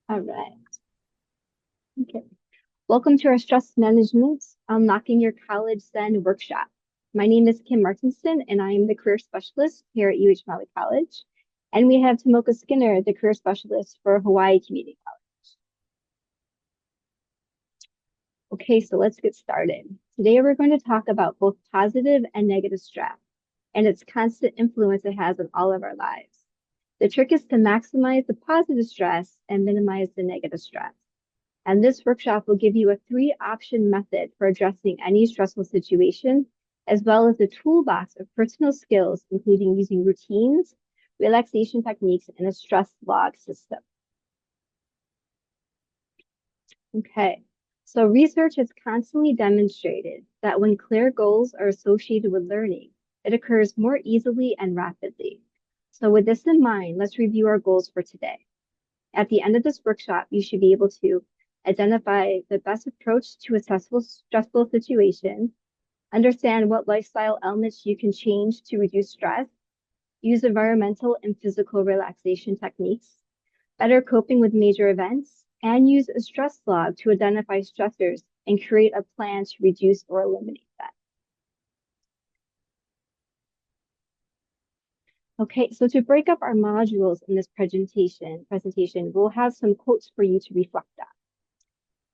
All right. Okay. Welcome to our Stress Management Unlocking Your College Zen workshop. My name is Kim Martinson, and I am the Career Specialist here at Maui College. And we have Tomoka Skinner, the Career Specialist for Hawaii Community College. Okay, so let's get started. Today we're going to talk about both positive and negative stress and its constant influence it has on all of our lives. The trick is to maximize the positive stress and minimize the negative stress. And this workshop will give you a 3-option method for addressing any stressful situation, as well as a toolbox of personal skills, including using routines, relaxation techniques, and a stress log system. Okay, so research has constantly demonstrated that when clear goals are associated with learning, it occurs more easily and rapidly. So with this in mind, let's review our goals for today. At the end of this workshop, you should be able to identify the best approach to a stressful situation, understand what lifestyle elements you can change to reduce stress, use environmental and physical relaxation techniques, better coping with major events, and use a stress log to identify stressors and create a plan to reduce or eliminate them. Okay, so to break up our modules in this presentation, we'll have some quotes for you to reflect on.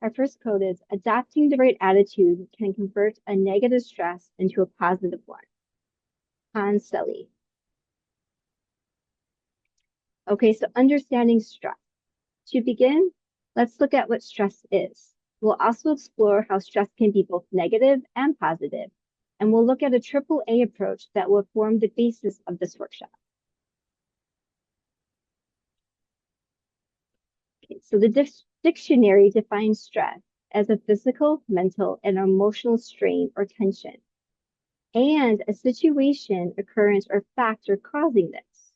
Our first quote is, adopting the right attitude can convert a negative stress into a positive one. Hans Selye. Okay, so understanding stress. To begin, let's look at what stress is. We'll also explore how stress can be both negative and positive, and we'll look at a AAA approach that will form the basis of this workshop. Okay, so the dictionary defines stress as a physical, mental, and emotional strain or tension, and a situation, occurrence, or factor causing this.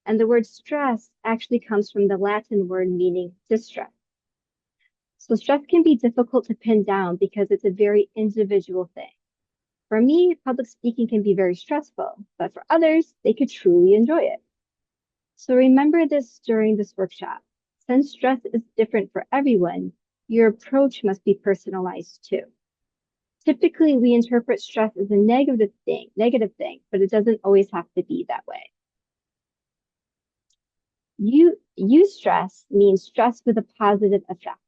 And the word stress actually comes from the Latin word meaning distress. So stress can be difficult to pin down because it's a very individual thing. For me, public speaking can be very stressful, but for others, they could truly enjoy it. So remember this during this workshop. Since stress is different for everyone, your approach must be personalized too. Typically, we interpret stress as a negative thing, but it doesn't always have to be that way. Eustress means stress with a positive effect.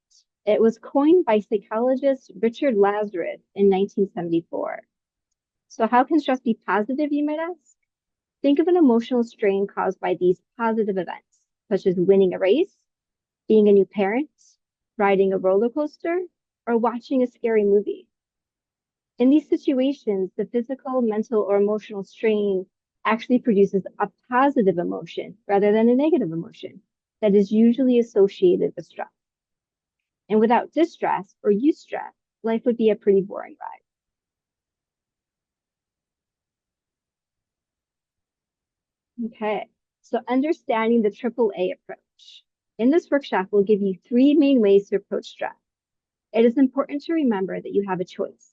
It was coined by psychologist Richard Lazarus in 1974. So how can stress be positive, you might ask? Think of an emotional strain caused by these positive events, such as winning a race, being a new parent, riding a roller coaster, or watching a scary movie. In these situations, the physical, mental, or emotional strain actually produces a positive emotion rather than a negative emotion that is usually associated with stress. And without distress or eustress, life would be a pretty boring ride. Okay, so understanding the AAA approach. In this workshop, we'll give you 3 main ways to approach stress. It is important to remember that you have a choice,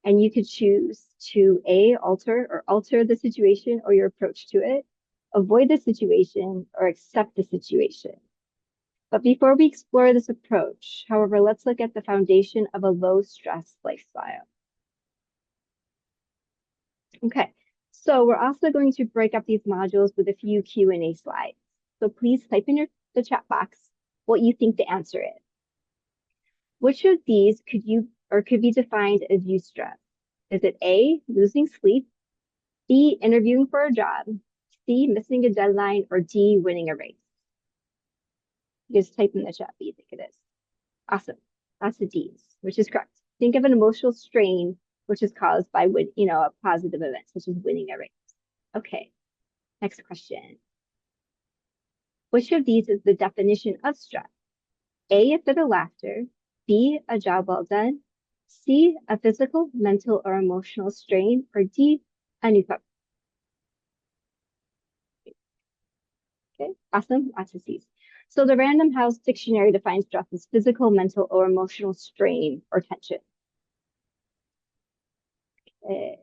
and you could choose to alter the situation or your approach to it, avoid the situation, or accept the situation. But before we explore this approach, however, let's look at the foundation of a low stress lifestyle. Okay, so we're also going to break up these modules with a few Q&A slides. So please type in the chat box what you think the answer is. Which of these could be defined as eustress? Is it A, losing sleep, B, interviewing for a job, C, missing a deadline, or D, winning a race? Just type in the chat what you think it is. Awesome. That's the D's, which is correct. Think of an emotional strain which is caused by a positive event, such as winning a race. Okay, next question. Which of these is the definition of stress? A, a fit of laughter, B, a job well done, C, a physical, mental, or emotional strain, or D, a new pup. Okay, awesome, lots of C's. So the Random House Dictionary defines stress as physical, mental, or emotional strain or tension. Okay.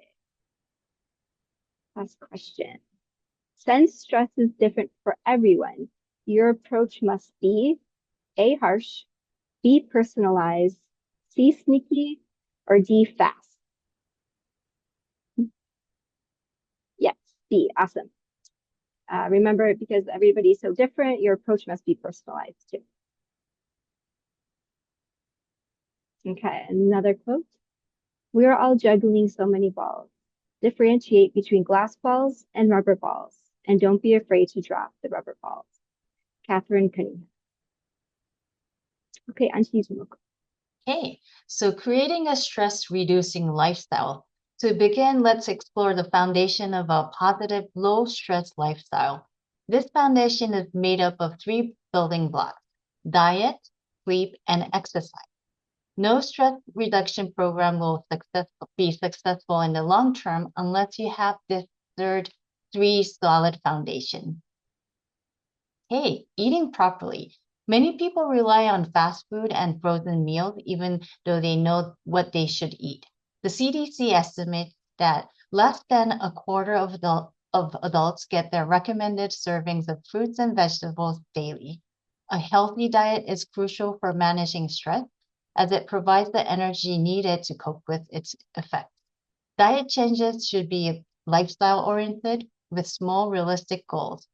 Last question. Since stress is different for everyone, your approach must be A, harsh, B, personalized, C, sneaky, or D, fast? Yes, B, awesome. Remember, because everybody's so different, your approach must be personalized too. Okay, another quote. We are all juggling so many balls. Differentiate between glass balls and rubber balls, and don't be afraid to drop the rubber balls. Catherine Cunningham. Okay, Auntie Jumoko. Okay, so creating a stress-reducing lifestyle. To begin, let's explore the foundation of a positive, low-stress lifestyle. This foundation is made up of three building blocks: diet, sleep, and exercise. No stress reduction program will be successful in the long term unless you have this third three solid foundation. Hey, eating properly. Many people rely on fast food and frozen meals even though they know what they should eat. The CDC estimates that less than a quarter of adults get their recommended servings of fruits and vegetables daily. A healthy diet is crucial for managing stress as it provides the energy needed to cope with its effects. Diet changes should be lifestyle oriented with small, realistic goals.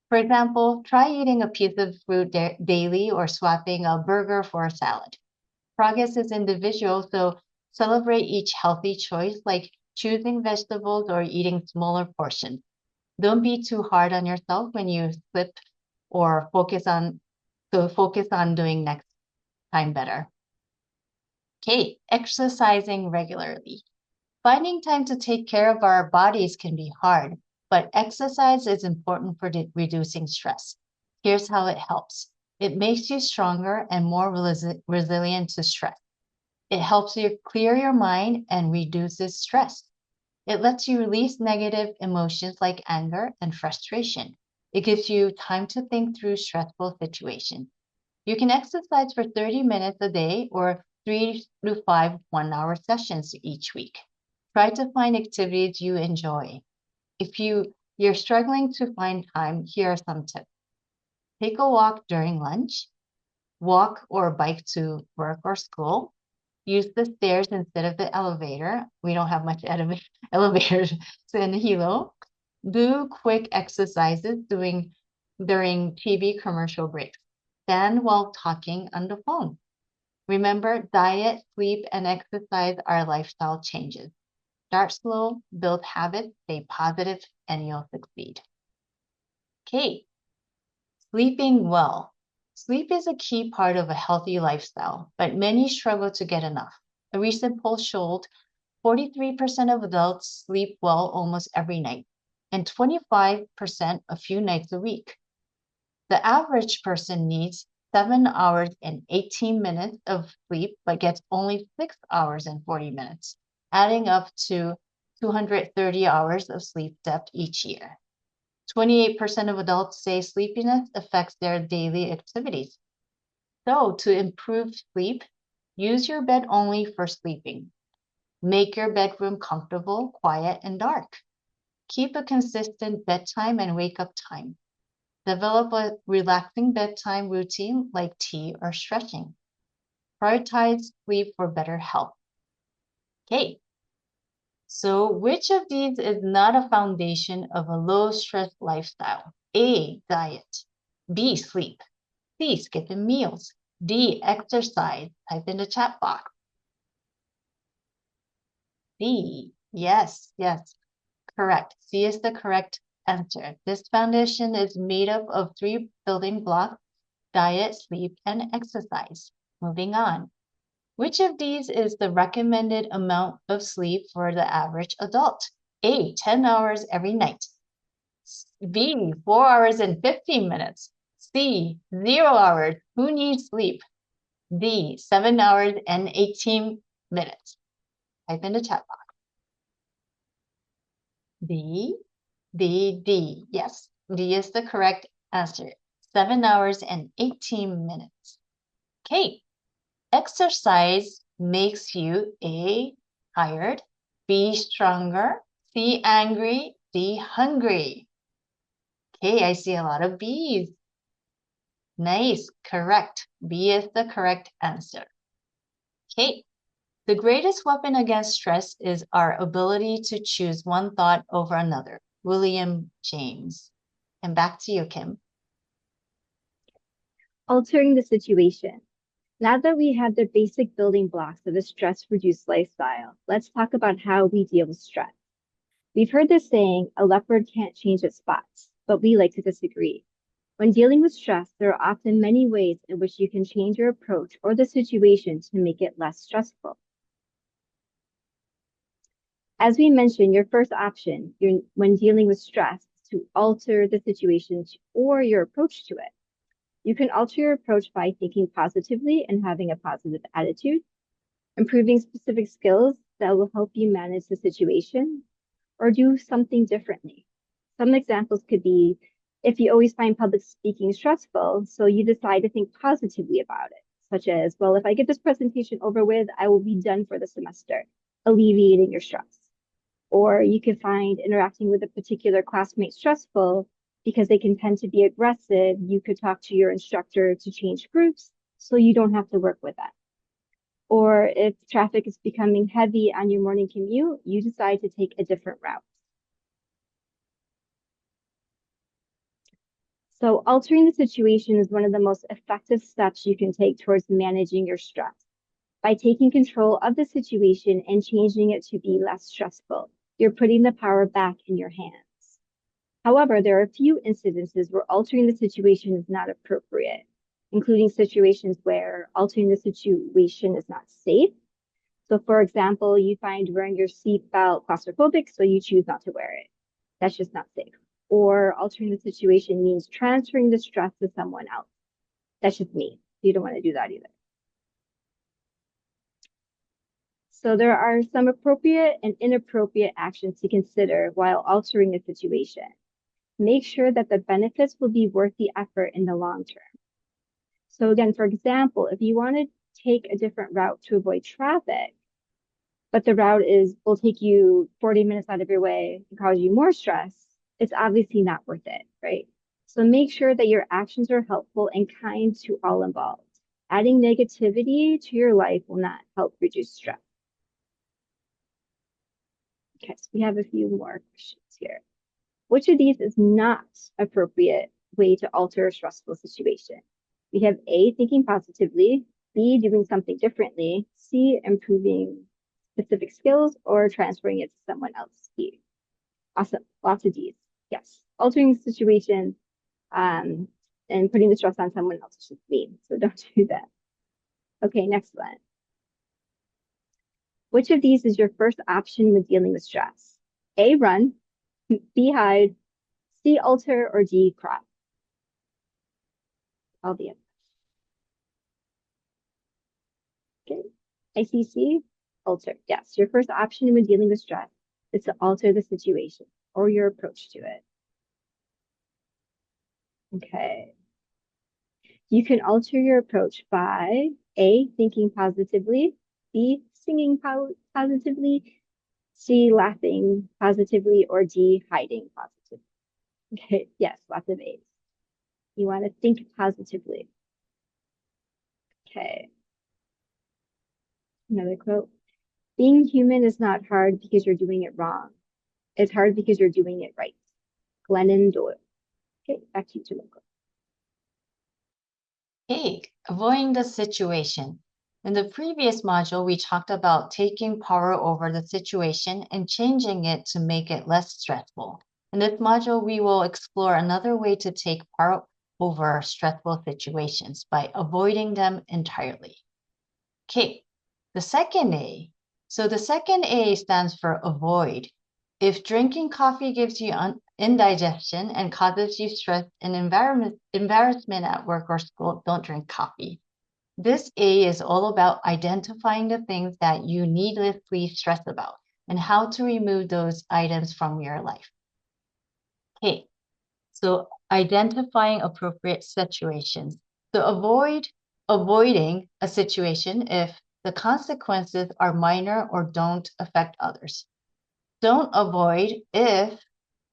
For example, try eating a piece of fruit daily or swapping a burger for a salad. Progress is individual, so celebrate each healthy choice, like choosing vegetables or eating smaller portions. Don't be too hard on yourself when you slip or focus on doing next time better. Okay, exercising regularly. Finding time to take care of our bodies can be hard, but exercise is important for reducing stress. Here's how it helps. It makes you stronger and more resilient to stress. It helps you clear your mind and reduces stress. It lets you release negative emotions like anger and frustration. It gives you time to think through stressful situations. You can exercise for 30 minutes a day or 3 to 5 1-hour sessions each week. Try to find activities you enjoy. If you're struggling to find time, here are some tips. Take a walk during lunch, walk or bike to work or school, use the stairs instead of the elevator. We don't have much elevators in Hilo. Do quick exercises during TV commercial breaks. Stand while talking on the phone. Remember, diet, sleep, and exercise are lifestyle changes. Start slow, build habits, stay positive, and you'll succeed. Okay, sleeping well. Sleep is a key part of a healthy lifestyle, but many struggle to get enough. A recent poll showed 43% of adults sleep well almost every night, and 25% a few nights a week. The average person needs 7 hours and 18 minutes of sleep, but gets only 6 hours and 40 minutes, adding up to 230 hours of sleep depth each year. 28% of adults say sleepiness affects their daily activities. So, to improve sleep, use your bed only for sleeping. Make your bedroom comfortable, quiet, and dark. Keep a consistent bedtime and wake up time. Develop a relaxing bedtime routine like tea or stretching. Prioritize sleep for better health. Okay, so which of these is not a foundation of a low stress lifestyle? A, diet. B, sleep. C, skipping meals. D, exercise. Type in the chat box. D, yes, correct. C is the correct answer. This foundation is made up of three building blocks: diet, sleep, and exercise. Moving on. Which of these is the recommended amount of sleep for the average adult? A, 10 hours every night. B, 4 hours and 15 minutes. C, 0 hours. Who needs sleep? D, 7 hours and 18 minutes. Type in the chat box. D, D. Yes, D is the correct answer. 7 hours and 18 minutes. Okay. Exercise makes you A, tired, B, stronger, C, angry, D, hungry. Okay, I see a lot of B's. Nice, correct. B is the correct answer. Okay. The greatest weapon against stress is our ability to choose one thought over another. William James. And back to you, Kim. Altering the situation. Now that we have the basic building blocks of a stress-reduced lifestyle, let's talk about how we deal with stress. We've heard this saying, a leopard can't change its spots, but we like to disagree. When dealing with stress, there are often many ways in which you can change your approach or the situation to make it less stressful. As we mentioned, your first option when dealing with stress is to alter the situation or your approach to it. You can alter your approach by thinking positively and having a positive attitude, improving specific skills that will help you manage the situation, or do something differently. Some examples could be if you always find public speaking stressful, so you decide to think positively about it, such as, well, if I get this presentation over with, I will be done for the semester, alleviating your stress. Or you could find interacting with a particular classmate stressful because they can tend to be aggressive. You could talk to your instructor to change groups so you don't have to work with that. Or if traffic is becoming heavy on your morning commute, you decide to take a different route. So altering the situation is one of the most effective steps you can take towards managing your stress. By taking control of the situation and changing it to be less stressful, you're putting the power back in your hands. However, there are a few incidences where altering the situation is not appropriate, including situations where altering the situation is not safe. So for example, you find wearing your seatbelt claustrophobic, so you choose not to wear it. That's just not safe. Or altering the situation means transferring the stress to someone else. That's just mean. You don't want to do that either. So there are some appropriate and inappropriate actions to consider while altering a situation. Make sure that the benefits will be worth the effort in the long term. So again, for example, if you want to take a different route to avoid traffic, but the route will take you 40 minutes out of your way and cause you more stress, it's obviously not worth it, right? So make sure that your actions are helpful and kind to all involved. Adding negativity to your life will not help reduce stress. Okay, so we have a few more questions here. Which of these is not appropriate way to alter a stressful situation? We have A, thinking positively, B, doing something differently, C, improving specific skills, or transferring it to someone else. D. Awesome, lots of D's. Yes, altering the situation and putting the stress on someone else is just mean, so don't do that. Okay, next one. Which of these is your first option when dealing with stress? A, run, B, hide, C, alter, or D, cry? All the above. Okay, ICC, alter. Yes, your first option when dealing with stress is to alter the situation or your approach to it. Okay. You can alter your approach by A, thinking positively, B, singing positively, C, laughing positively, or D, hiding positively. Okay, yes, lots of A's. You want to think positively. Okay. Another quote. Being human is not hard because you're doing it wrong. It's hard because you're doing it right. Glennon Doyle. Okay, back to you, Jamaica. Okay, avoiding the situation. In the previous module, we talked about taking power over the situation and changing it to make it less stressful. In this module, we will explore another way to take power over stressful situations by avoiding them entirely. Okay, the second A. So the second A stands for avoid. If drinking coffee gives you indigestion and causes you stress and embarrassment at work or school, don't drink coffee. This A is all about identifying the things that you needlessly stress about and how to remove those items from your life. Okay, so identifying appropriate situations. So avoiding a situation if the consequences are minor or don't affect others. Don't avoid if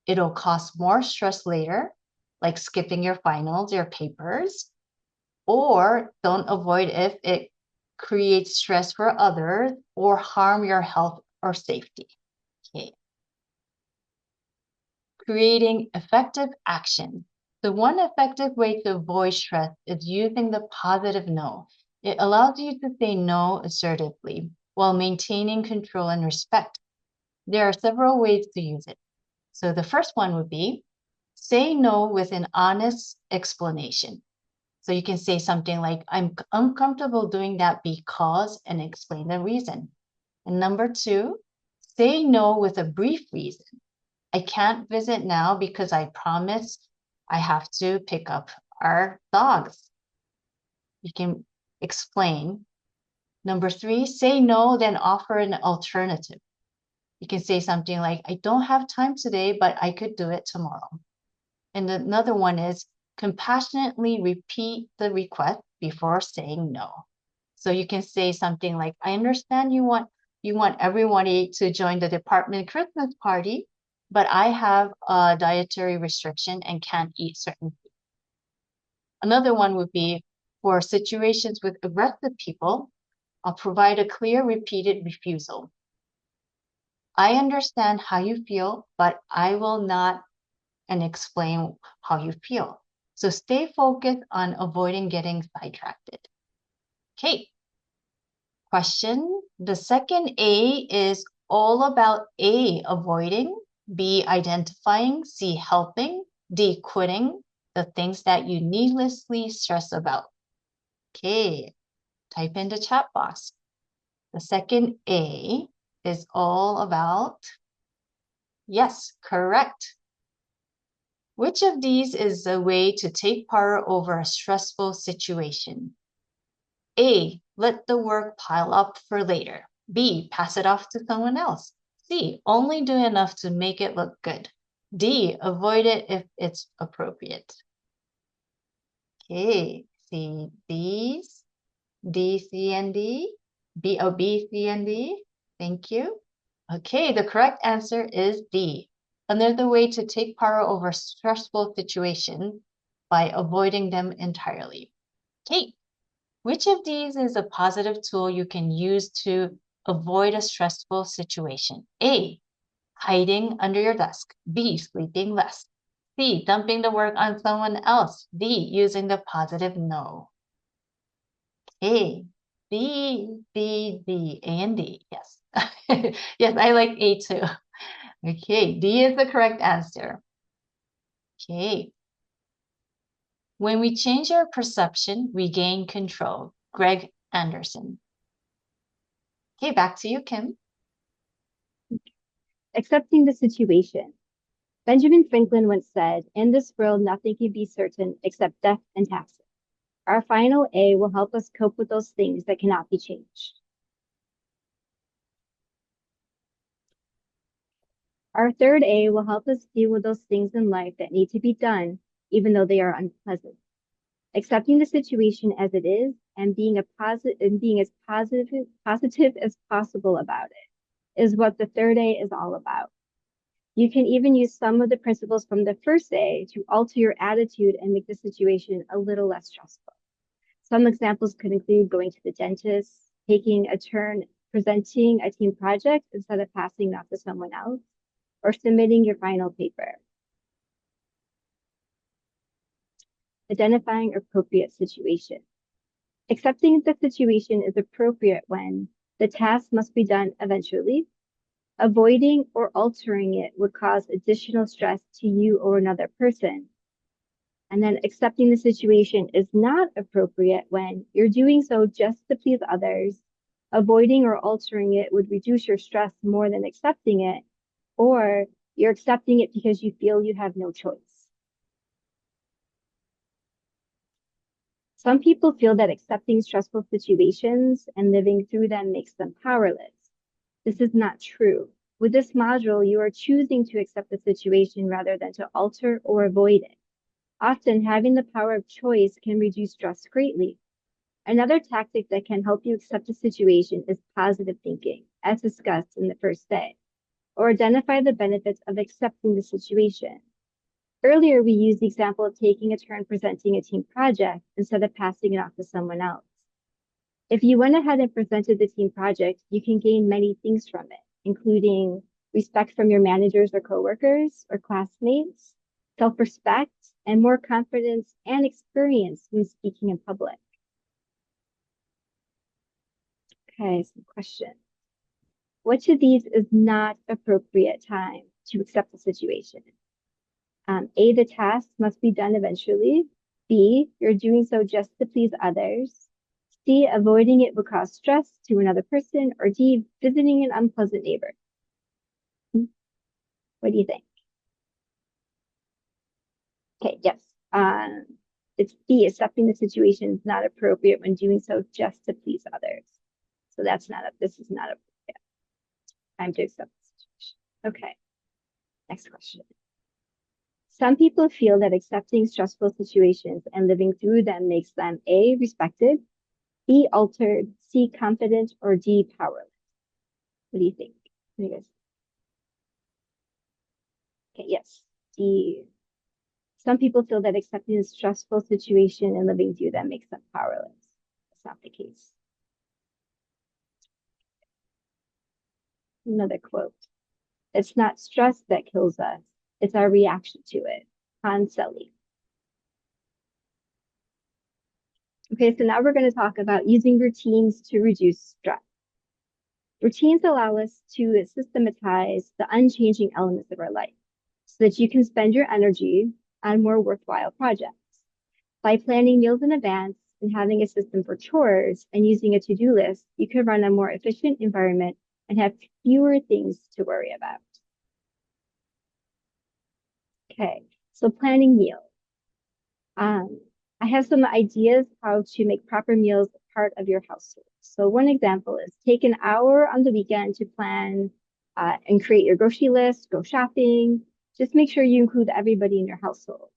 it'll cause more stress later, like skipping your finals or papers. or don't avoid if it creates stress for others or harm your health or safety. Okay. Creating effective action. The one effective way to avoid stress is using the positive no. It allows you to say no assertively while maintaining control and respect. There are several ways to use it. So the first one would be say no with an honest explanation. So you can say something like, I'm uncomfortable doing that because, and explain the reason. And number two, say no with a brief reason. I can't visit now because I promised I have to pick up our dogs. You can explain. Number three, say no, then offer an alternative. You can say something like, I don't have time today, but I could do it tomorrow. And another one is compassionately repeat the request before saying no. So you can say something like, I understand you want everybody to join the department Christmas party, but I have a dietary restriction and can't eat certain food. Another one would be for situations with aggressive people, I'll provide a clear repeated refusal. I understand how you feel, but I will not and explain how you feel. So stay focused on avoiding getting sidetracked. Okay. Question. The second A is all about A, avoiding, B, identifying, C, helping, D, quitting the things that you needlessly stress about. Okay. Type in the chat box. The second A is all about, yes, correct. Which of these is a way to take power over a stressful situation? A, let the work pile up for later. B, pass it off to someone else. C, only do enough to make it look good. D, avoid it if it's appropriate. Okay, see these. D, C, and D. B, C, and D. Thank you. Okay, the correct answer is D. Another way to take power over stressful situations by avoiding them entirely. Okay, which of these is a positive tool you can use to avoid a stressful situation? A, hiding under your desk. B, sleeping less. C, dumping the work on someone else. D, using the positive no. A, B, A, and D. Yes. Yes, I like A too. Okay, D is the correct answer. Okay. When we change our perception, we gain control. Greg Anderson. Okay, back to you, Kim. Accepting the situation. Benjamin Franklin once said, in this world, nothing can be certain except death and taxes. Our final A will help us cope with those things that cannot be changed. Our third A will help us deal with those things in life that need to be done, even though they are unpleasant. Accepting the situation as it is and being as positive as possible about it is what the third A is all about. You can even use some of the principles from the first A to alter your attitude and make the situation a little less stressful. Some examples could include going to the dentist, taking a turn presenting a team project instead of passing it off to someone else, or submitting your final paper. Identifying appropriate situation. Accepting the situation is appropriate when the task must be done eventually. Avoiding or altering it would cause additional stress to you or another person. And then accepting the situation is not appropriate when you're doing so just to please others. Avoiding or altering it would reduce your stress more than accepting it, or you're accepting it because you feel you have no choice. Some people feel that accepting stressful situations and living through them makes them powerless. This is not true. With this module, you are choosing to accept the situation rather than to alter or avoid it. Often, having the power of choice can reduce stress greatly. Another tactic that can help you accept a situation is positive thinking, as discussed in the first day, or identify the benefits of accepting the situation. Earlier, we used the example of taking a turn presenting a team project instead of passing it off to someone else. If you went ahead and presented the team project, you can gain many things from it, including respect from your managers or coworkers or classmates, self-respect, and more confidence and experience when speaking in public. Okay, some questions. Which of these is not appropriate time to accept the situation? A, the task must be done eventually. B, you're doing so just to please others. C, avoiding it would cause stress to another person. Or D, visiting an unpleasant neighbor. What do you think? Okay, yes. It's B, accepting the situation is not appropriate when doing so just to please others. So this is not appropriate time to accept the situation. Okay, next question. Some people feel that accepting stressful situations and living through them makes them A, respected, B, altered, C, confident, or D, powerless. What do you think? What do you guys think? Okay, yes, D. Some people feel that accepting a stressful situation and living through them makes them powerless. That's not the case. Another quote. It's not stress that kills us. It's our reaction to it. Han Selly. Okay, so now we're going to talk about using routines to reduce stress. Routines allow us to systematize the unchanging elements of our life so that you can spend your energy on more worthwhile projects. By planning meals in advance and having a system for chores and using a to-do list, you can run a more efficient environment and have fewer things to worry about. Okay, so planning meals. I have some ideas how to make proper meals part of your household. So one example is take an hour on the weekend to plan and create your grocery list, go shopping. Just make sure you include everybody in your household.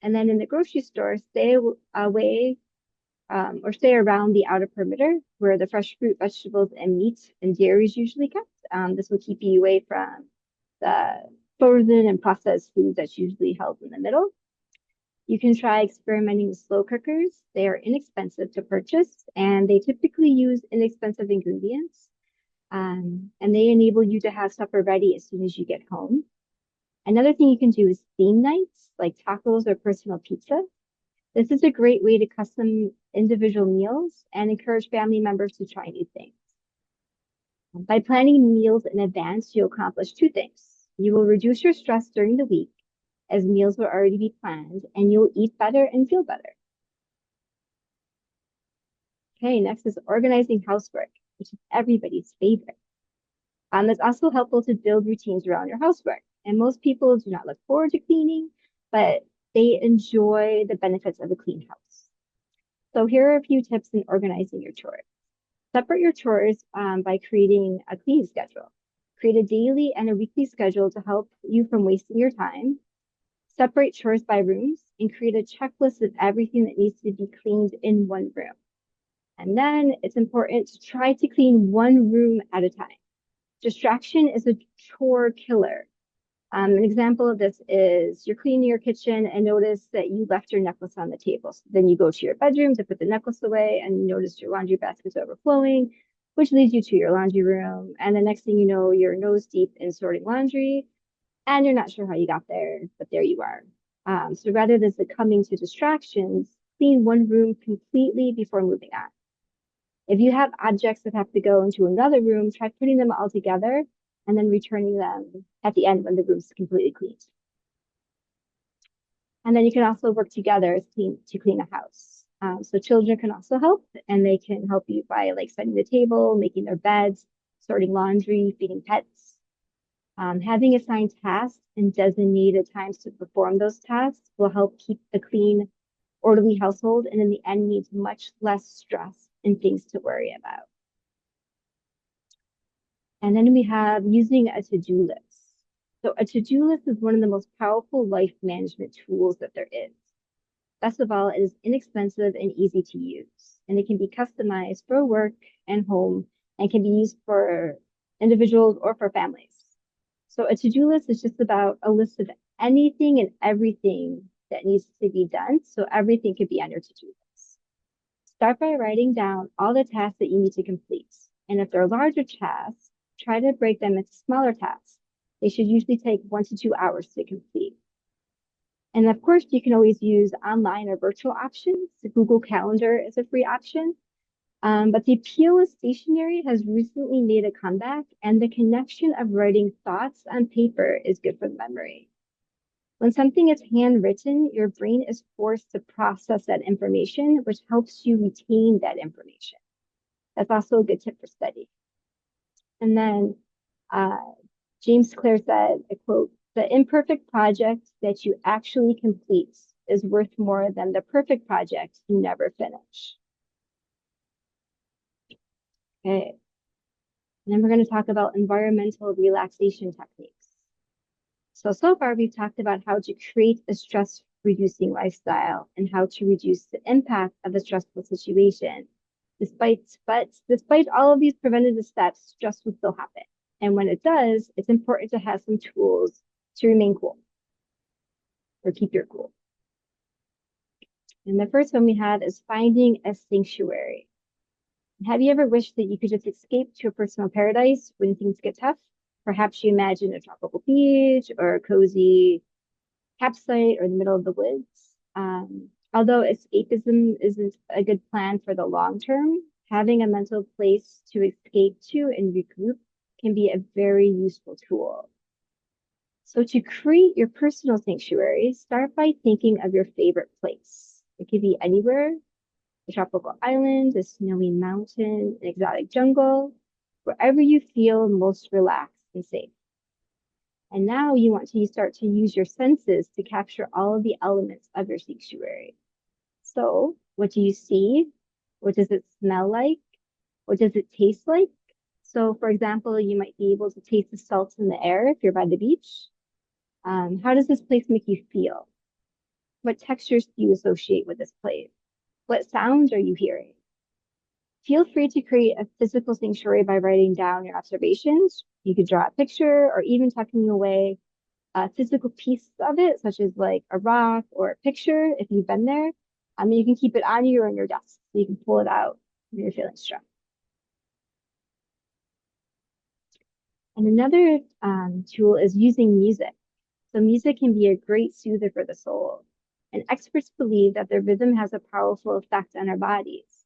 And then in the grocery store, stay away or stay around the outer perimeter where the fresh fruit, vegetables, and meat and dairy is usually kept. This will keep you away from the frozen and processed foods that's usually held in the middle. You can try experimenting with slow cookers. They are inexpensive to purchase and they typically use inexpensive ingredients. And they enable you to have supper ready as soon as you get home. Another thing you can do is theme nights like tacos or personal pizza. This is a great way to custom individual meals and encourage family members to try new things. By planning meals in advance, you'll accomplish two things. You will reduce your stress during the week as meals will already be planned, and you'll eat better and feel better. Okay, next is organizing housework, which is everybody's favorite. It's also helpful to build routines around your housework. And most people do not look forward to cleaning, but they enjoy the benefits of a clean house. So here are a few tips in organizing your chores. Separate your chores by creating a cleaning schedule. Create a daily and a weekly schedule to help you from wasting your time. Separate chores by rooms and create a checklist of everything that needs to be cleaned in one room. And then it's important to try to clean one room at a time. Distraction is a chore killer. An example of this is you're cleaning your kitchen and notice that you left your necklace on the table. So then you go to your bedroom to put the necklace away and you notice your laundry basket's overflowing, which leads you to your laundry room. And the next thing you know, you're nose deep in sorting laundry and you're not sure how you got there, but there you are. So rather than succumbing to distractions, clean one room completely before moving on. If you have objects that have to go into another room, try putting them all together and then returning them at the end when the room's completely cleaned. And then you can also work together to clean a house. So children can also help, and they can help you by like setting the table, making their beds, sorting laundry, feeding pets. Having assigned tasks and designated times to perform those tasks will help keep a clean, orderly household, and in the end means much less stress and things to worry about. And then we have using a to-do list. So a to-do list is one of the most powerful life management tools that there is. Best of all, it is inexpensive and easy to use, and it can be customized for work and home and can be used for individuals or for families. So a to-do list is just about a list of anything and everything that needs to be done, so everything could be on your to-do list. Start by writing down all the tasks that you need to complete. And if they're larger tasks, try to break them into smaller tasks. They should usually take 1 to 2 hours to complete. And of course, you can always use online or virtual options. The Google Calendar is a free option. But the appeal of stationery has recently made a comeback, and the connection of writing thoughts on paper is good for the memory. When something is handwritten, your brain is forced to process that information, which helps you retain that information. That's also a good tip for study. And then James Clear said, I quote, "The imperfect project that you actually complete is worth more than the perfect project you never finish." Okay. And then we're going to talk about environmental relaxation techniques. So far we've talked about how to create a stress-reducing lifestyle and how to reduce the impact of a stressful situation. Despite all of these preventative steps, stress will still happen. And when it does, it's important to have some tools to remain cool or keep your cool. And the first one we have is finding a sanctuary. Have you ever wished that you could just escape to a personal paradise when things get tough? Perhaps you imagine a tropical beach or a cozy campsite or in the middle of the woods. Although escapism isn't a good plan for the long term, having a mental place to escape to and regroup can be a very useful tool. So to create your personal sanctuary, start by thinking of your favorite place. It could be anywhere, a tropical island, a snowy mountain, an exotic jungle, wherever you feel most relaxed and safe. And now you want to start to use your senses to capture all of the elements of your sanctuary. So, what do you see? What does it smell like? What does it taste like? So, for example, you might be able to taste the salt in the air if you're by the beach. How does this place make you feel? What textures do you associate with this place? What sounds are you hearing? Feel free to create a physical sanctuary by writing down your observations. You could draw a picture or even tucking away a physical piece of it, such as like a rock or a picture if you've been there. You can keep it on you or in your desk so you can pull it out when you're feeling stressed. And another tool is using music. So music can be a great soother for the soul. And experts believe that the rhythm has a powerful effect on our bodies.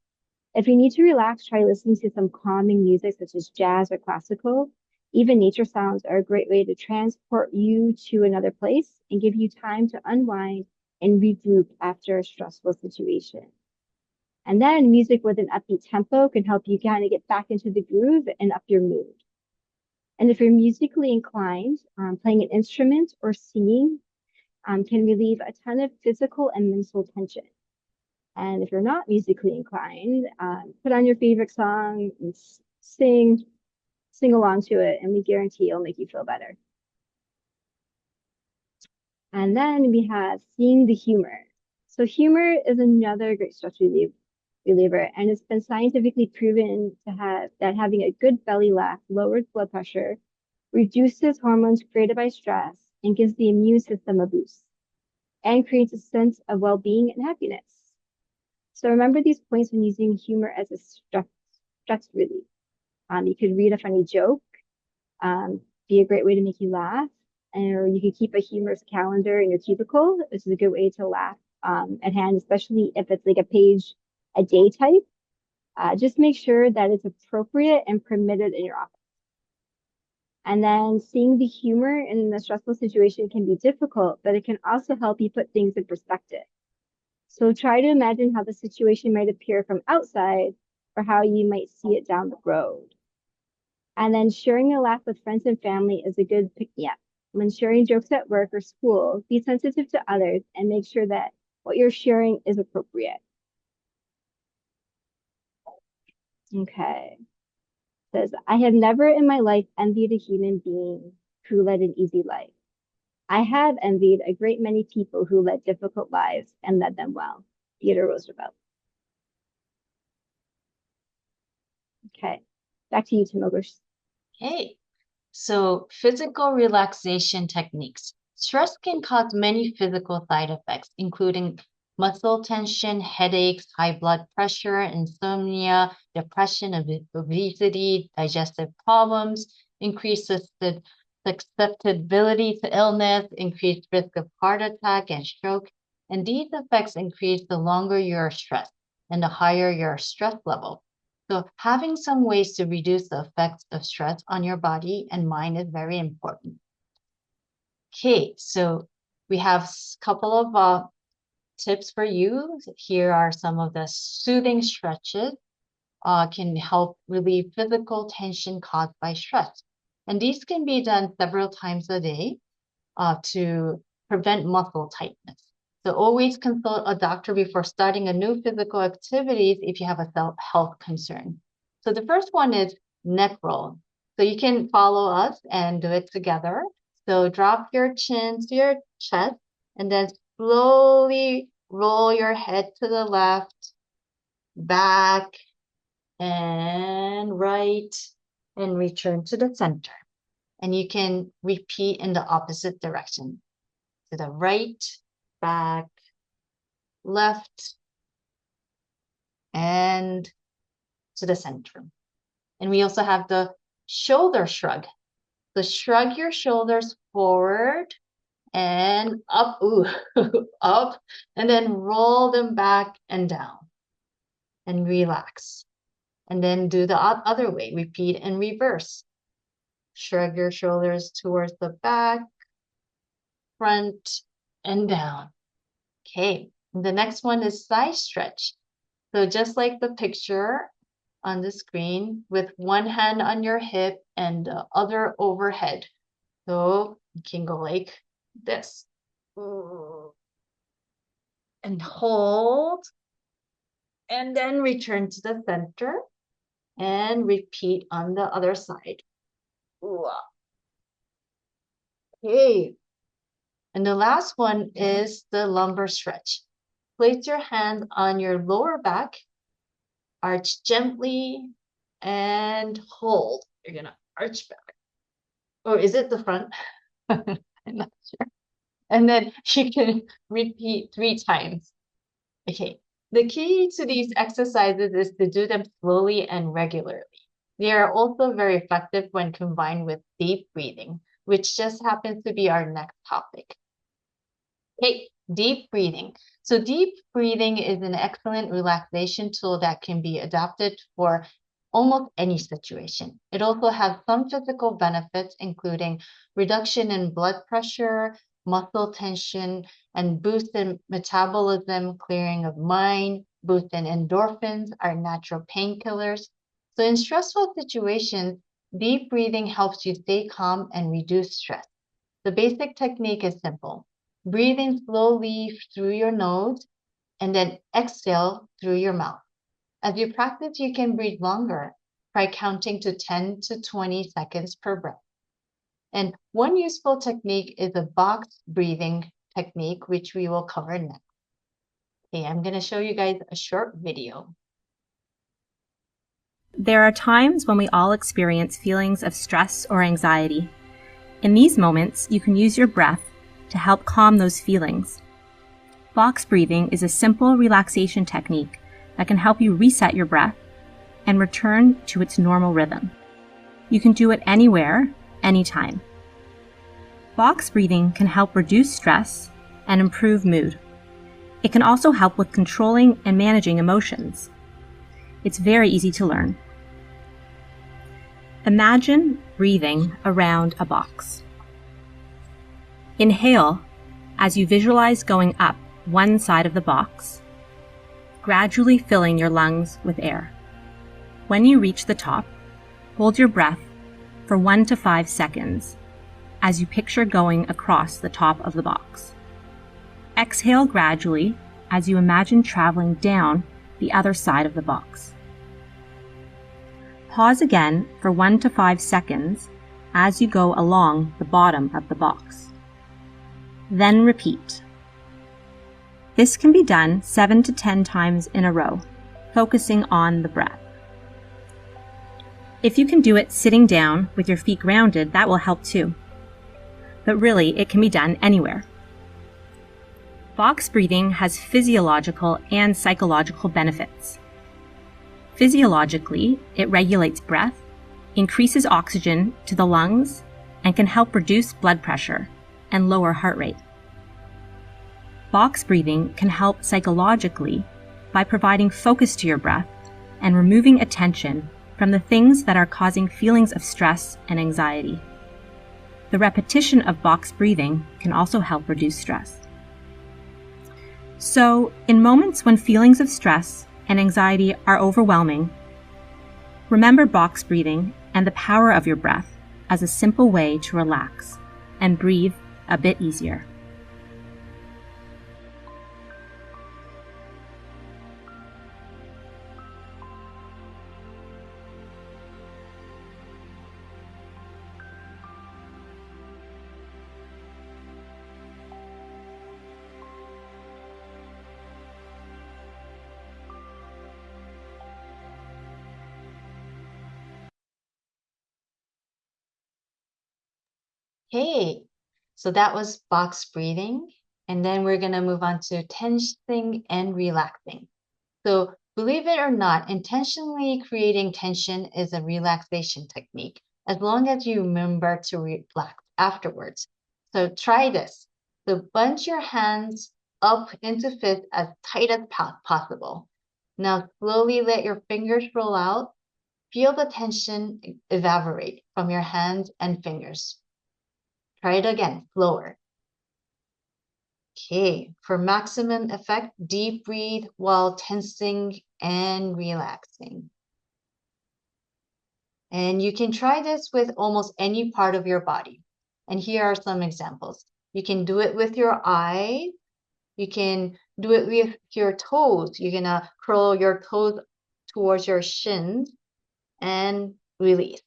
If you need to relax, try listening to some calming music such as jazz or classical. Even nature sounds are a great way to transport you to another place and give you time to unwind and regroup after a stressful situation. And then music with an upbeat tempo can help you kind of get back into the groove and up your mood. And if you're musically inclined, playing an instrument or singing can relieve a ton of physical and mental tension. And if you're not musically inclined, put on your favorite song and sing along to it, and we guarantee it'll make you feel better. And then we have seeing the humor. So humor is another great stress reliever, and it's been scientifically proven to have that having a good belly laugh lowers blood pressure, reduces hormones created by stress, and gives the immune system a boost, and creates a sense of well-being and happiness. So remember these points when using humor as a stress relief. You could read a funny joke, be a great way to make you laugh, or you could keep a humorous calendar in your cubicle. This is a good way to laugh at hand, especially if it's like a page a day type. Just make sure that it's appropriate and permitted in your office. And then seeing the humor in a stressful situation can be difficult, but it can also help you put things in perspective. So try to imagine how the situation might appear from outside or how you might see it down the road. And then sharing a laugh with friends and family is a good pick-me-up. When sharing jokes at work or school, be sensitive to others and make sure that what you're sharing is appropriate. Okay. It says, I have never in my life envied a human being who led an easy life. I have envied a great many people who led difficult lives and led them well. Theodore Roosevelt. Okay. Back to you, Timogos. Okay. So physical relaxation techniques. stress can cause many physical side effects, including muscle tension, headaches, high blood pressure, insomnia, depression, obesity, digestive problems, increased susceptibility to illness, increased risk of heart attack and stroke. And these effects increase the longer you're stressed and the higher your stress level. So having some ways to reduce the effects of stress on your body and mind is very important. Okay, so we have a couple of tips for you. Here are some of the soothing stretches can help relieve physical tension caused by stress. And these can be done several times a day to prevent muscle tightness. So always consult a doctor before starting a new physical activities if you have a health concern. So the first one is neck roll. So you can follow us and do it together. So drop your chin to your chest and then slowly roll your head to the left, back, and right, and return to the center. And you can repeat in the opposite direction. To the right, back, left, and to the center. And we also have the shoulder shrug. So shrug your shoulders forward and up, up, and then roll them back and down and relax. And then do the other way, repeat and reverse. Shrug your shoulders towards the back, front, and down. Okay, the next one is side stretch. So just like the picture on the screen, with one hand on your hip and the other overhead. So you can go like this. And hold. And then return to the center and repeat on the other side. Okay. And the last one is the lumbar stretch. Place your hand on your lower back, arch gently, and hold. You're gonna arch back. Or is it the front? I'm not sure. And then you can repeat 3 times. Okay. The key to these exercises is to do them slowly and regularly. They are also very effective when combined with deep breathing, which just happens to be our next topic. Okay, deep breathing. So deep breathing is an excellent relaxation tool that can be adapted for almost any situation. It also has some physical benefits, including reduction in blood pressure, muscle tension, and boost in metabolism, clearing of mind, boost in endorphins, our natural painkillers. So in stressful situations, deep breathing helps you stay calm and reduce stress. The basic technique is simple. Breathe in slowly through your nose and then exhale through your mouth. As you practice, you can breathe longer. Try counting to 10 to 20 seconds per breath. And one useful technique is a box breathing technique, which we will cover next. Okay, I'm going to show you guys a short video. There are times when we all experience feelings of stress or anxiety. In these moments, you can use your breath to help calm those feelings. Box breathing is a simple relaxation technique that can help you reset your breath and return to its normal rhythm. You can do it anywhere, anytime. Box breathing can help reduce stress and improve mood. It can also help with controlling and managing emotions. It's very easy to learn. Imagine breathing around a box. Inhale as you visualize going up one side of the box, gradually filling your lungs with air. When you reach the top, hold your breath for 1 to 5 seconds as you picture going across the top of the box. Exhale gradually as you imagine traveling down the other side of the box. Pause again for 1 to 5 seconds as you go along the bottom of the box. Then repeat. This can be done 7 to 10 times in a row, focusing on the breath. If you can do it sitting down with your feet grounded, that will help too. but really it can be done anywhere. Box breathing has physiological and psychological benefits. Physiologically, it regulates breath, increases oxygen to the lungs, and can help reduce blood pressure and lower heart rate. Box breathing can help psychologically by providing focus to your breath and removing attention from the things that are causing feelings of stress and anxiety. The repetition of box breathing can also help reduce stress. So, in moments when feelings of stress and anxiety are overwhelming, remember box breathing and the power of your breath as a simple way to relax and breathe a bit easier. Okay, so that was box breathing. And then we're going to move on to tensing and relaxing. So believe it or not, intentionally creating tension is a relaxation technique, as long as you remember to relax afterwards. So try this. So bunch your hands up into fists as tight as possible. Now slowly let your fingers roll out. Feel the tension evaporate from your hands and fingers. Try it again, slower. Okay, for maximum effect, deep breathe while tensing and relaxing. And you can try this with almost any part of your body. And here are some examples. You can do it with your eyes. You can do it with your toes. You're gonna curl your toes towards your shins and release.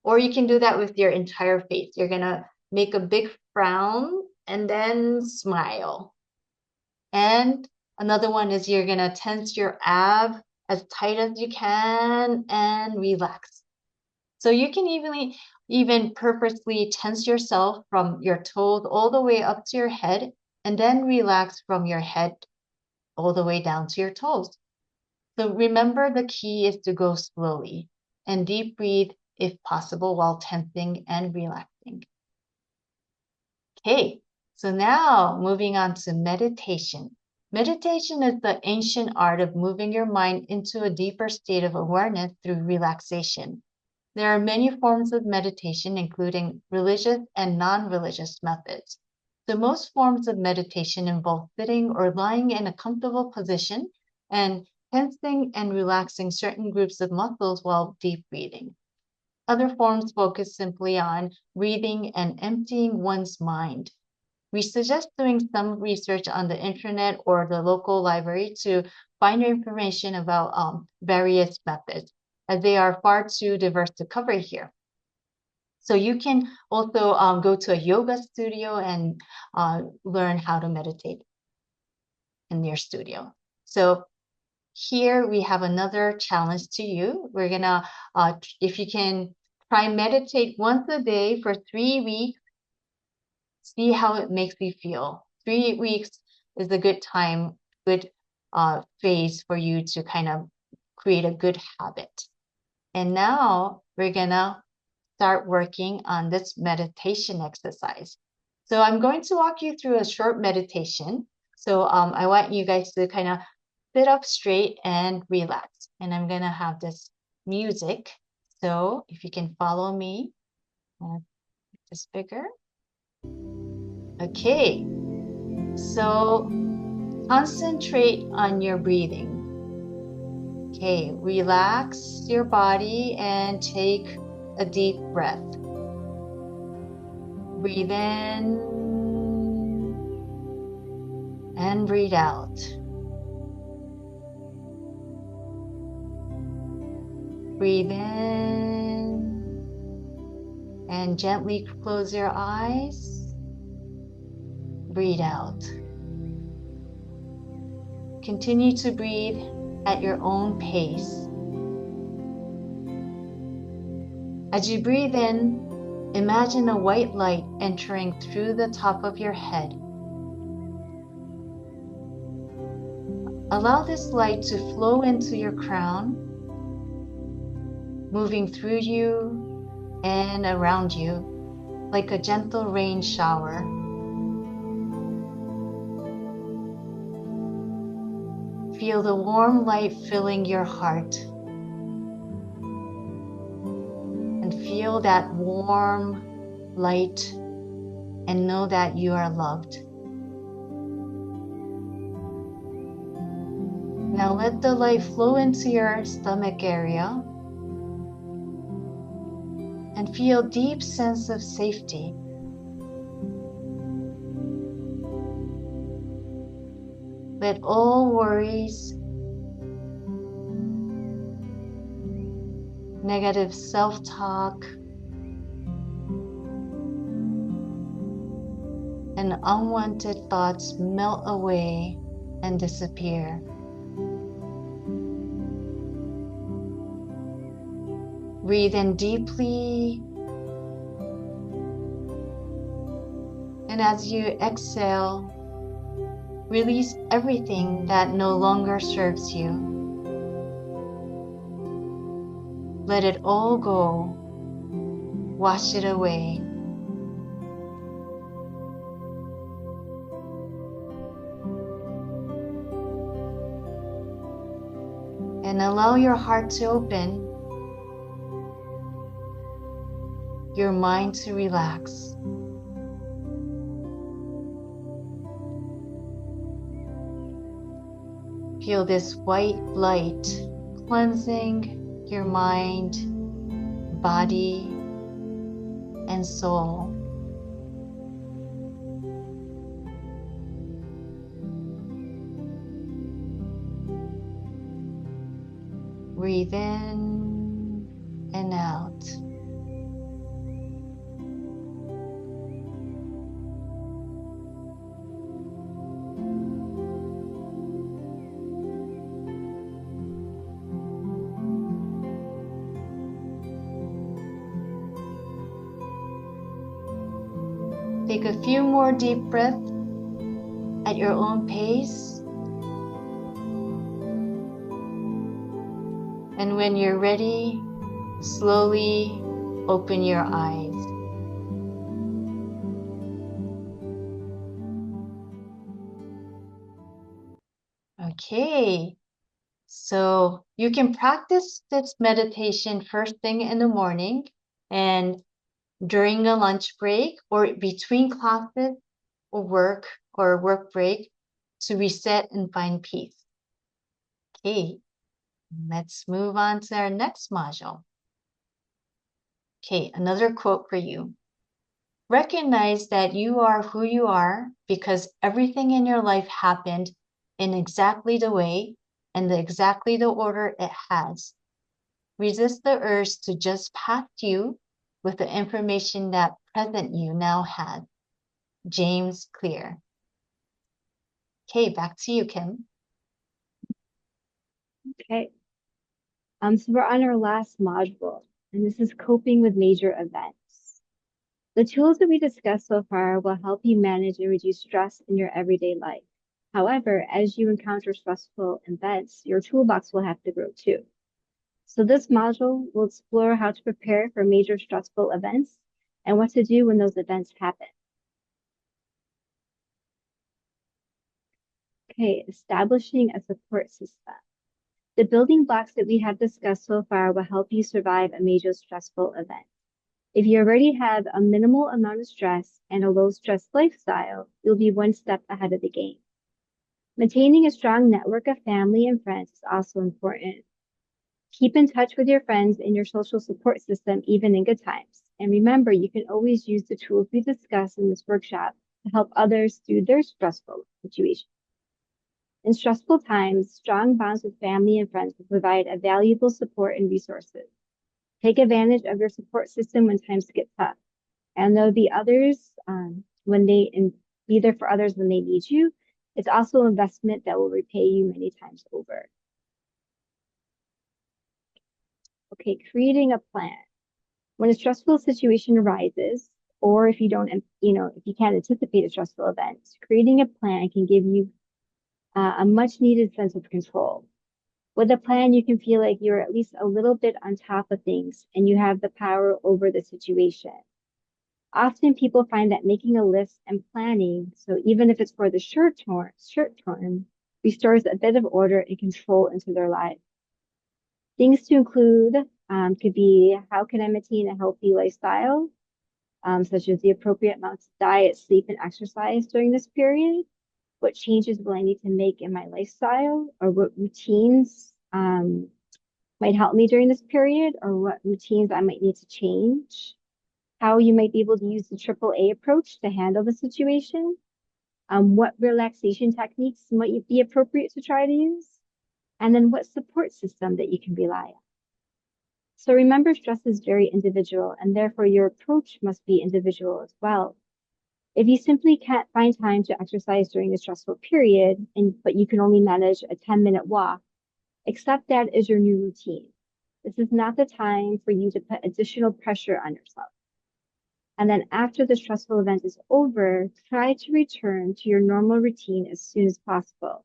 Or you can do that with your entire face. You're gonna make a big frown and then smile. And another one is you're gonna tense your ab as tight as you can and relax. So you can even purposely tense yourself from your toes all the way up to your head and then relax from your head all the way down to your toes. So remember, the key is to go slowly and deep breathe if possible while tensing and relaxing. Okay, so now moving on to meditation. Meditation is the ancient art of moving your mind into a deeper state of awareness through relaxation. There are many forms of meditation, including religious and non-religious methods. So most forms of meditation involve sitting or lying in a comfortable position and tensing and relaxing certain groups of muscles while deep breathing. Other forms focus simply on breathing and emptying one's mind. We suggest doing some research on the internet or the local library to find information about various methods, as they are far too diverse to cover here. So you can also go to a yoga studio and learn how to meditate in your studio. So here we have another challenge to you. We're gonna, if you can try meditate once a day for 3 weeks, see how it makes you feel. 3 weeks is a good time, good phase for you to kind of create a good habit. And now we're gonna start working on this meditation exercise. So I'm going to walk you through a short meditation. So I want you guys to kind of sit up straight and relax. And I'm gonna have this music. So if you can follow me, make this bigger. Okay, so concentrate on your breathing. Okay, relax your body and take a deep breath. Breathe in and breathe out. Breathe in and gently close your eyes. Breathe out. Continue to breathe at your own pace. As you breathe in, Imagine a white light entering through the top of your head. Allow this light to flow into your crown, moving through you and around you like a gentle rain shower. Feel the warm light filling your heart. And feel that warm light and know that you are loved. Now let the light flow into your stomach area and feel a deep sense of safety. Let all worries, negative self-talk, and unwanted thoughts melt away and disappear. Breathe in deeply, and as you exhale, release everything that no longer serves you. Let it all go. Wash it away. And allow your heart to open, your mind to relax. Feel this white light cleansing your mind, body, and soul. Breathe in and out. Take a few more deep breaths at your own pace. And when you're ready, slowly open your eyes. Okay, so you can practice this meditation first thing in the morning and during a lunch break or between classes or work break to reset and find peace. Okay, let's move on to our next module. Okay, another quote for you. Recognize that you are who you are because everything in your life happened in exactly the way and exactly the order it has. Resist the urge to just past you with the information that present you now has. James Clear. Okay, back to you, Kim. Okay. So we're on our last module, and this is coping with major events. The tools that we discussed so far will help you manage and reduce stress in your everyday life. However, as you encounter stressful events, your toolbox will have to grow too. So this module will explore how to prepare for major stressful events and what to do when those events happen. Okay, establishing a support system. The building blocks that we have discussed so far will help you survive a major stressful event. If you already have a minimal amount of stress and a low stress lifestyle, you'll be one step ahead of the game. Maintaining a strong network of family and friends is also important. Keep in touch with your friends and your social support system even in good times. And remember, you can always use the tools we discussed in this workshop to help others through their stressful situation. In stressful times, strong bonds with family and friends will provide a valuable support and resources. Take advantage of your support system when times get tough. And there'll be others be there for others when they need you. It's also an investment that will repay you many times over. Okay, creating a plan. When a stressful situation arises, or if you don't, if you can't anticipate a stressful event, creating a plan can give you a much needed sense of control. With a plan, you can feel like you're at least a little bit on top of things and you have the power over the situation. Often people find that making a list and planning, so even if it's for the short term, restores a bit of order and control into their life. Things to include could be, how can I maintain a healthy lifestyle, such as the appropriate amounts of diet, sleep, and exercise during this period? What changes will I need to make in my lifestyle, or what routines might help me during this period, or what routines I might need to change? How you might be able to use the AAA approach to handle the situation? What relaxation techniques might be appropriate to try to use? And then what support system that you can rely on. So remember, stress is very individual, and therefore your approach must be individual as well. If you simply can't find time to exercise during a stressful period, but you can only manage a 10-minute walk, accept that as your new routine. This is not the time for you to put additional pressure on yourself. And then after the stressful event is over, try to return to your normal routine as soon as possible.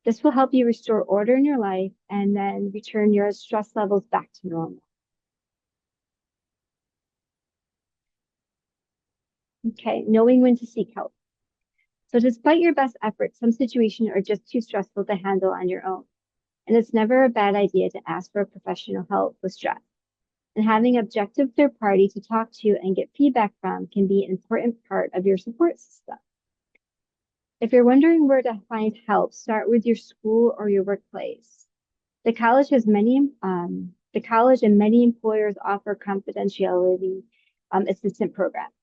This will help you restore order in your life and then return your stress levels back to normal. Okay, knowing when to seek help. So despite your best efforts, some situations are just too stressful to handle on your own. And it's never a bad idea to ask for professional help with stress. And having objective third party to talk to and get feedback from can be an important part of your support system. If you're wondering where to find help, start with your school or your workplace. The college and many employers offer confidentiality assistant programs.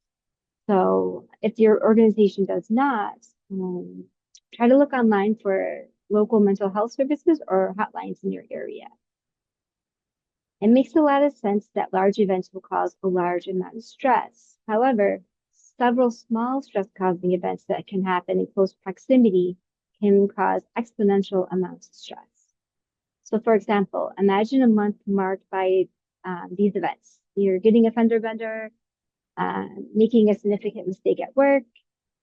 So if your organization does not, try to look online for local mental health services or hotlines in your area. It makes a lot of sense that large events will cause a large amount of stress. However, several small stress-causing events that can happen in close proximity can cause exponential amounts of stress. So for example, imagine a month marked by these events. You're getting a fender bender, making a significant mistake at work,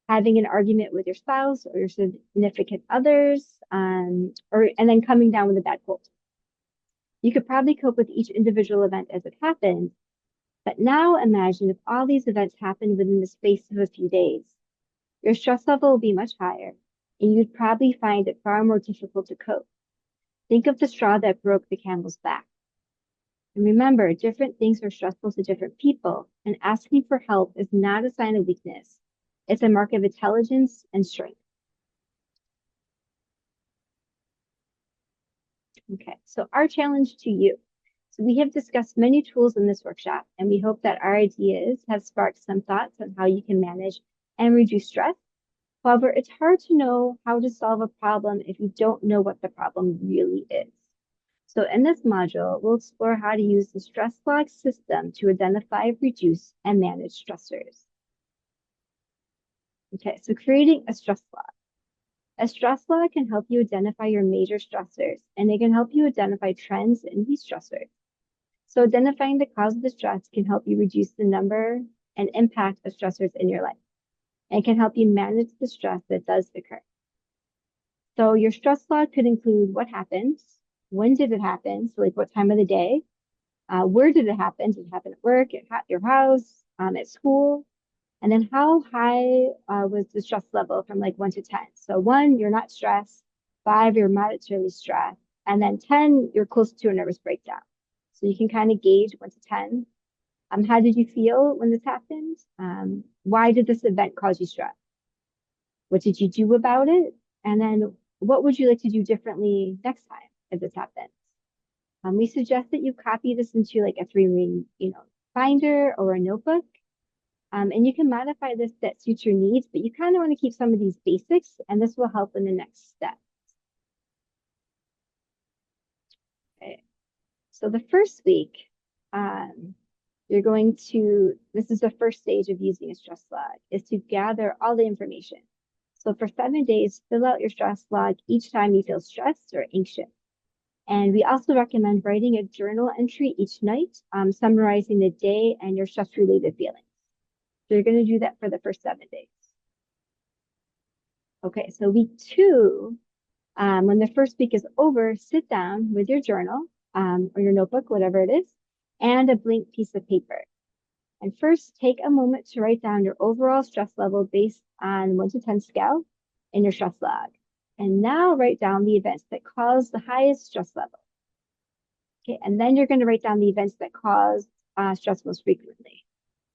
having an argument with your spouse or your significant others, and then coming down with a bad cold. You could probably cope with each individual event as it happened, but now imagine if all these events happened within the space of a few days. Your stress level will be much higher, and you'd probably find it far more difficult to cope. Think of the straw that broke the camel's back. And remember, different things are stressful to different people, and asking for help is not a sign of weakness. It's a mark of intelligence and strength. Okay, so our challenge to you. So we have discussed many tools in this workshop, and we hope that our ideas have sparked some thoughts on how you can manage and reduce stress. However, it's hard to know how to solve a problem if you don't know what the problem really is. So in this module, we'll explore how to use the stress log system to identify, reduce, and manage stressors. Okay, so creating a stress log. A stress log can help you identify your major stressors, and it can help you identify trends in these stressors. So identifying the cause of the stress can help you reduce the number and impact of stressors in your life, and can help you manage the stress that does occur. So your stress log could include what happened, when did it happen, so like what time of the day, where did it happen? Did it happen at work, at your house, at school? And then how high was the stress level from like 1 to 10? So 1, you're not stressed. 5, you're moderately stressed. And then 10, you're close to a nervous breakdown. So you can kind of gauge 1 to 10. How did you feel when this happened? Why did this event cause you stress? What did you do about it? And then what would you like to do differently next time if this happens? We suggest that you copy this into like a 3-ring, binder or a notebook. And you can modify this that suits your needs, but you kind of want to keep some of these basics, and this will help in the next step. Okay. So the first week, this is the first stage of using a stress log, is to gather all the information. So for 7 days, fill out your stress log each time you feel stressed or anxious. And we also recommend writing a journal entry each night, summarizing the day and your stress-related feelings. So you're going to do that for the first 7 days. Okay, so week 2, when the first week is over, sit down with your journal or your notebook, whatever it is, and a blank piece of paper. And first, take a moment to write down your overall stress level based on 1 to 10 scale in your stress log. And now write down the events that cause the highest stress level. Okay, and then you're going to write down the events that cause stress most frequently.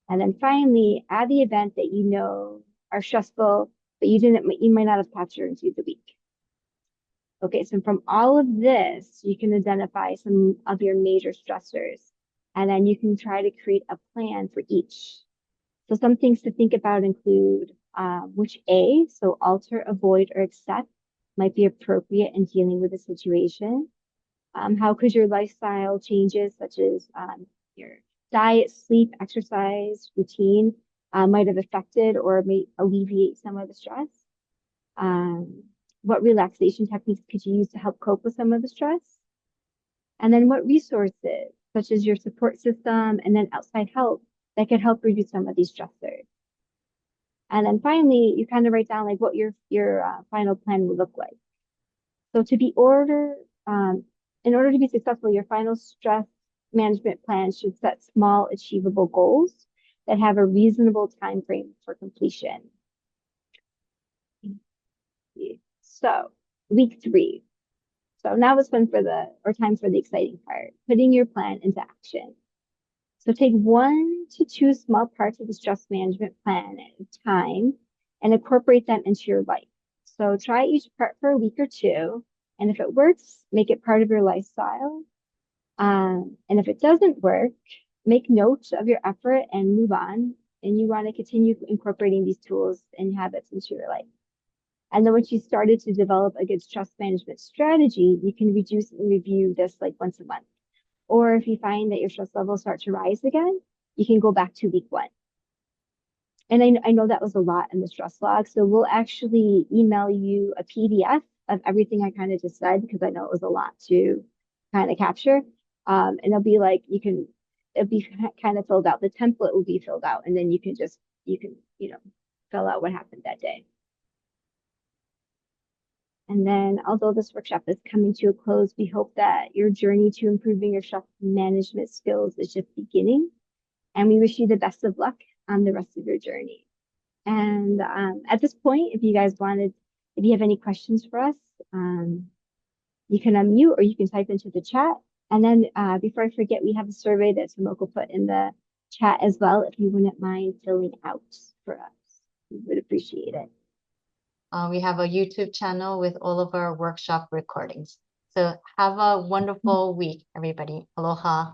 And then finally, add the event that you know are stressful, but you might not have captured into the week. Okay, so from all of this, you can identify some of your major stressors, and then you can try to create a plan for each. So some things to think about include which A, so alter, avoid, or accept, might be appropriate in dealing with the situation. How could your lifestyle changes, such as your diet, sleep, exercise, routine, might have affected or may alleviate some of the stress? What relaxation techniques could you use to help cope with some of the stress? And then what resources, such as your support system and then outside help, that could help reduce some of these stressors? And then finally, you kind of write down like what your final plan would look like. So in order to be successful, your final stress management plan should set small, achievable goals that have a reasonable time frame for completion. So week 3. So now it's time for the exciting part, putting your plan into action. So take 1 to 2 small parts of the stress management plan at a time and incorporate them into your life. So try each part for a week or 2. And if it works, make it part of your lifestyle. And if it doesn't work, make note of your effort and move on. And you want to continue incorporating these tools and habits into your life. And then once you started to develop a good stress management strategy, you can reduce and review this like once a month. Or if you find that your stress levels start to rise again, you can go back to week 1. And I know that was a lot in the stress log. So we'll actually email you a PDF of everything I kind of just said, because I know it was a lot to kind of capture. And it'll be like, it'll be kind of filled out. The template will be filled out, and then you can fill out what happened that day. And then, although this workshop is coming to a close, we hope that your journey to improving your stress management skills is just beginning. And we wish you the best of luck on the rest of your journey. And at this point, if you have any questions for us, you can unmute or you can type into the chat. And then before I forget, we have a survey that Tomoko put in the chat as well, if you wouldn't mind filling out for us. We would appreciate it. We have a YouTube channel with all of our workshop recordings. So have a wonderful week, everybody. Aloha.